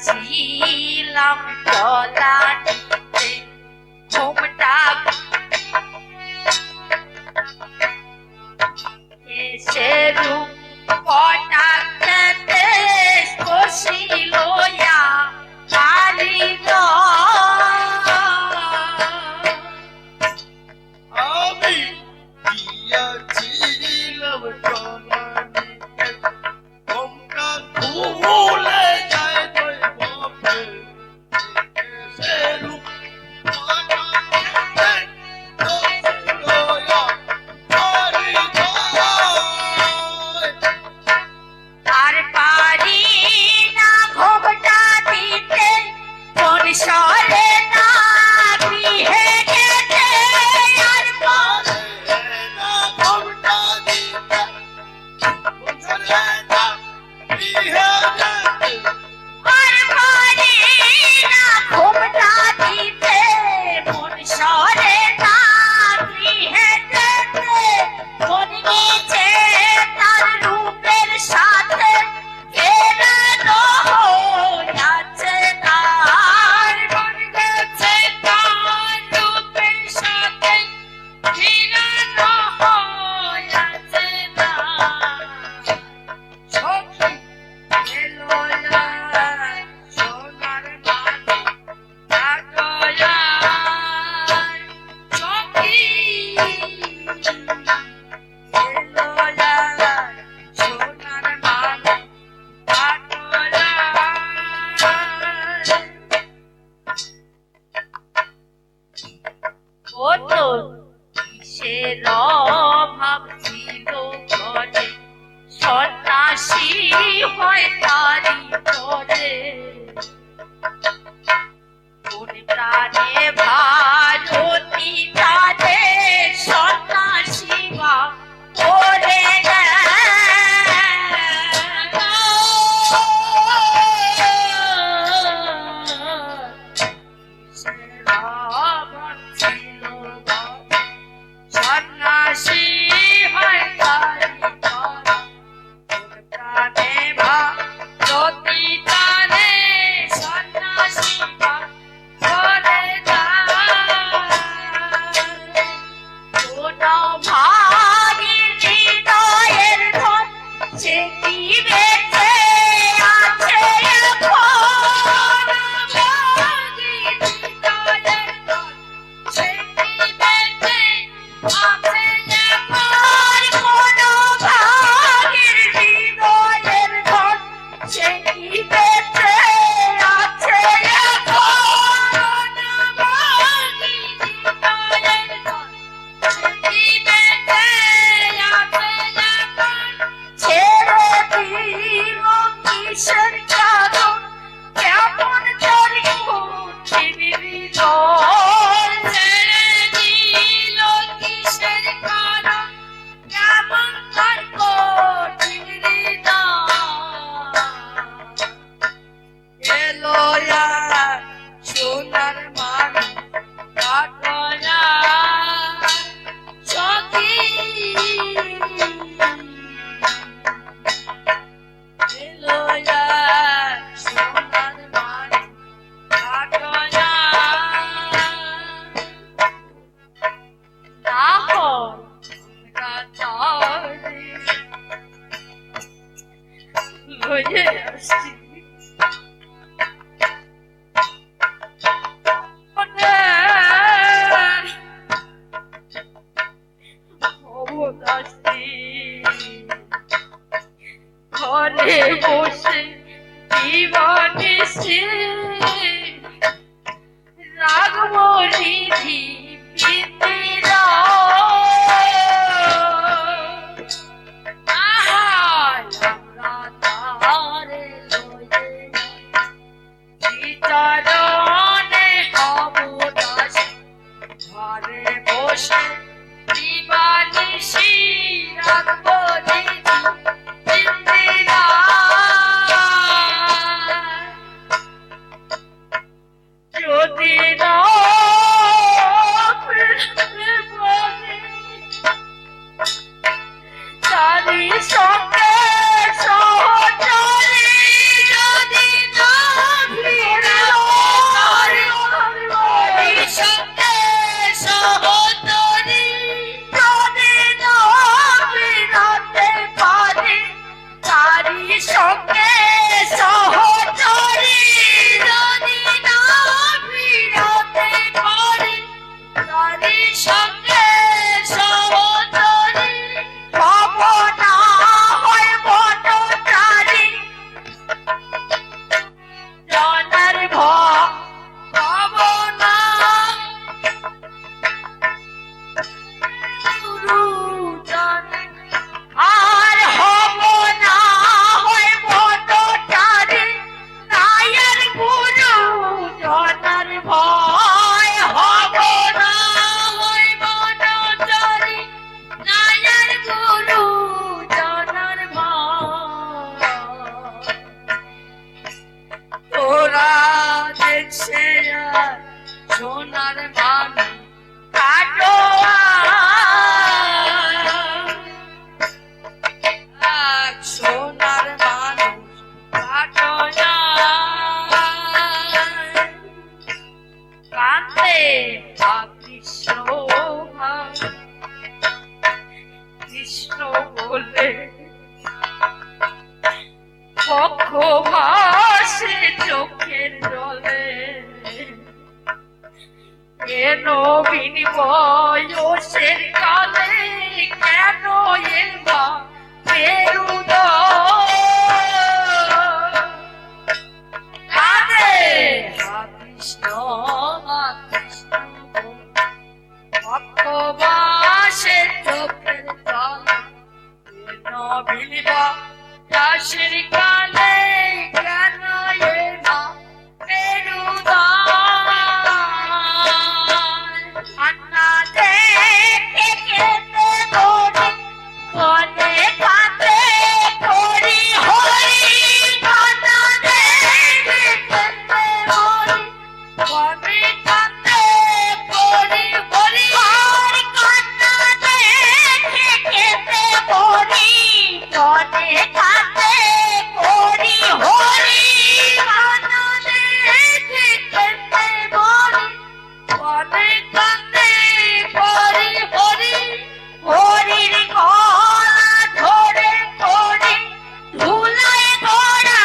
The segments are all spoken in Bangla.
ছিলাম তলাটিতে ঘুমটা এসে রূপ কটাতে বসিল আমি গিয়াছিলাম তলাটিতে ঘুমটা ভুলে যায় দৈবকে এসে রূপ কটাতে বসিল আর পারি না ঘোমটা দিতে কোন সরে না গৃহে যেতে আর পারি না ঘোমটা দিতে কোন সরে না গৃহে যেতে আর পারি না ঘোমটা দিতে কোন সরে না গৃহে যেতে কোন নিচে তার রূপের সাথে ফেরানো হইয়াছে তার মন গেছে তার রূপের সাথে ফেরানো হইয়াছে তার সখী এলো সোনার মাঝে কাটলার সখী সন্ন্যাসী হয় তারি পরে কোন প্রাণে ভারতী তারে সন্ন্যাসী বা করে সন্ন্যাসী হয় তারি প্রাণে ভারতী তারে সন্ন্যাসী বা করে কোন ভাগীর হৃদয়ের ধন সে কি বেঁচে আছে এখন ভাগীর হৃদয়ের ধন সে কি বেঁচে আছে এখন কোন ভাগীর হৃদয়ের ধন সে কি বেঁচে আছে এখন ভাগীর হৃদয়ের ধন ছেড়ে দিবানিশি রাখবো দিদি ইন্দিরা যদি না ফিরতে পারি তারি সঙ্গে সহচরী যদি না ফিরে তারি সঙ্গে সহচরী যদি না ফিরাতে পারি তারি সঙ্গে সহচরী যদি না ফিরাতে পারি তারি সঙ্গে সহচরী হব না হয় বনচারী জনের ভয় হব না গুরুজন আর হব না হয় বনচারী নায়ের গুরু জনের ভয় হব না হয় বনচারী নায়ের গুরু জনের ভয় তোরা দেখছে আর সোনার মানুষ কাটো সোনার মানুষ কাটো কাঁদে কৃষ্ণ কৃষ্ণ বলে পক্ষ ভাসে চোখের জলে কেন বিনিময়ের কালে কেন এবা পেরুদ কাঁদে কৃষ্ণ কৃষ্ণ পক্ষ ভাসে চোখের জলে কেন বিনিবা দাসের কালে কেন এবা আন্না দেখে কেতে ধরি কনে কাঁদে করি হরি আন্না দেখে কেতে ধরি কনে কাঁদে করি হরি আর কান্না দেখে কেতে ধরি কনে কাঁদে করি হরি কান্না দেখে কেতে ধরি কনে কাঁদে করি হরি হরির গলা ধরে করি ধুলায় গড়া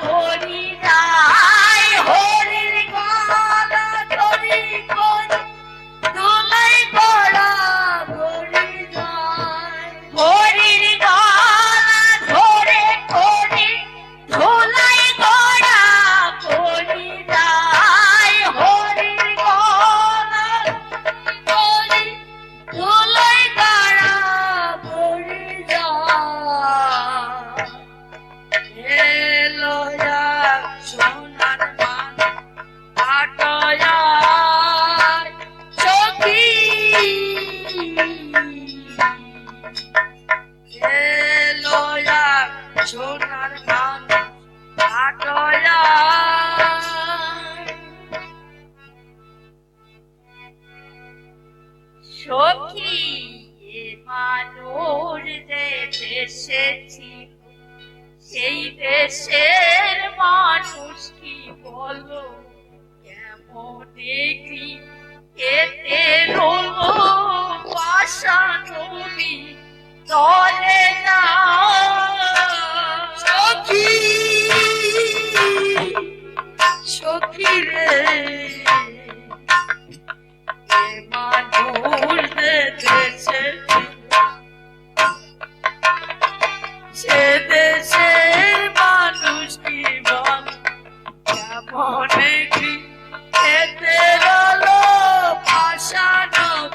করি যায় হরির গলা ধরে করি ধুলায় গড়া করি যায় হরির গলা ধরে করি ধুলায় গড়া করি যায় হরির গলা করি ধুলায় গড়া করি যায় এলো যাক সোনার মান কাটয়ায় সখী এলো যাক সোনার মান কাটয়ায় সখী এ মানুষ যে দেশে ছিল সেই দেশের মানুষ কি বলো কেমন দেখি এতে রলো পাশা নবী তলে না সখী সখী রে এ মানুষ যে দেশে সে দেশের মানুষ কি বল কেমন কি এতে রলো পাশা নবী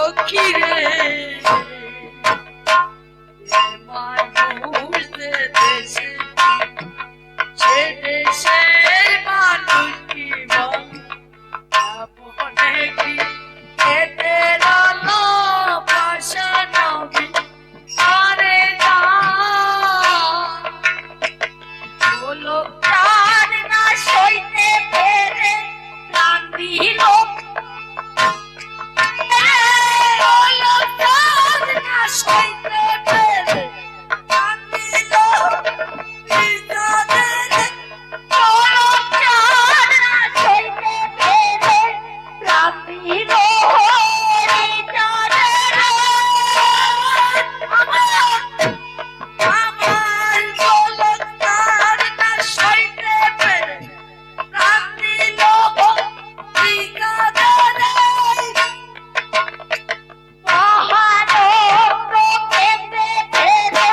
সখী রে মানুষ দেশে সে দেশের মানুষ কি বল আপনে কি খেতে রলো পাশা নবী আরে না বলো প্রাণ না সইতে পেরে প্রাণ দিল বলো প্রাণ না সইতে পেরে প্রাণ দিল বিদাদের বলো প্রাণ না সইতে পেরে প্রাণ দিল আমার গলতার না সইতে পেরে প্রাণ দিল বিদাদের মহানন্দ পেতে পেরে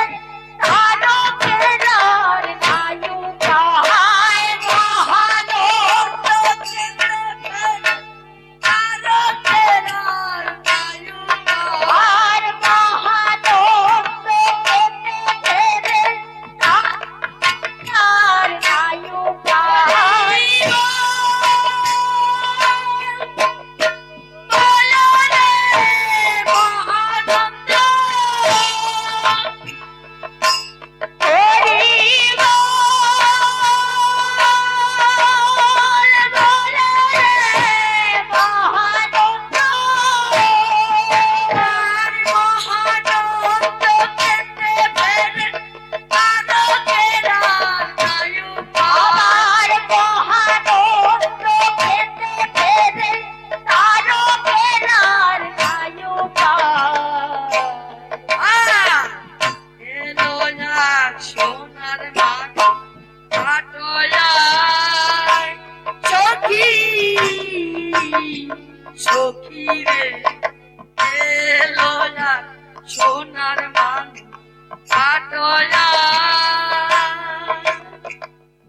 তারো কেরার নায়ুকায় মহানন্দ পেতে পেরে তারো কেরার নায়ুকার মহানন্দ পেতে পেরে তার নায়ুকায় বলো রে মহানন্দ হরি বল বলো রে মহানন্দ মহানন্দ পেতে পেরে তারো কেরার নায়ুকার মহানন্দ পেতে পেরে তারো কেরার নায়ুকার এলো এক সোনার মান কাটলায় সখী সখী রে এলো এক সোনার মান কাটলায়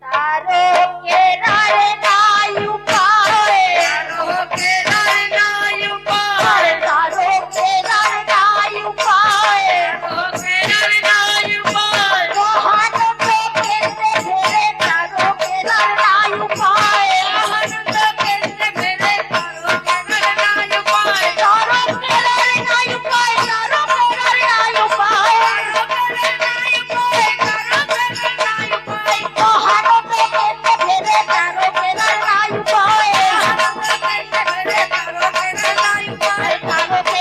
তারো কেরার নায়ুকায় তারো কেরার নায়ুকায় তারো কেরার নায়ুকায় তারো কেরার নায়ুকায় মহানন্দ পেতে পেরে তারো কেরার নায়ুকায় মহানন্দ পেতে পেরে তারো কেরার নায়ুকায় তারো কেরার নায়ুকায় তারো কেরার নায়ুকায় তারো কেরার নায়ুকায় তারো কেরার নায়ুকায় মহানন্দ পেতে পেরে তারো কেরার নায়ুকায় মহানন্দ পেতে পেরে তারো কেরার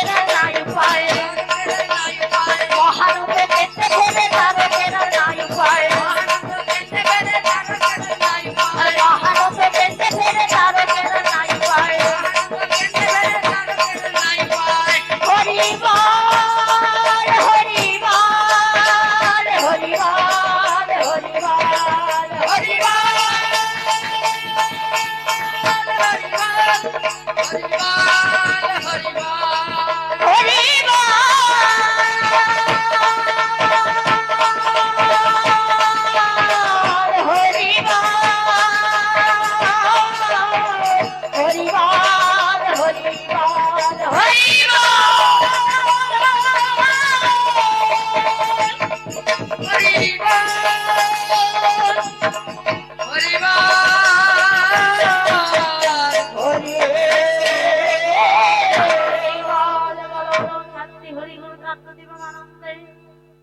নায়ুকায় তারো কেরার নায়ুকায় মহানন্দ পেতে পেরে তারো কেরার নায়ুকায় মহানন্দ পেতে পেরে তারো কেরার নায়ুকায় মহানন্দ পেতে পেরে তারো কেরার নায়ুকায় মহানন্দ পেতে পেরে তারো কেরার নায়ুকায় হরি বল হরি বল হরি বল হরি বল হরি বল হরি বল হরি বল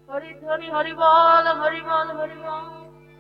হরি হরি বল হরি বল হরি বল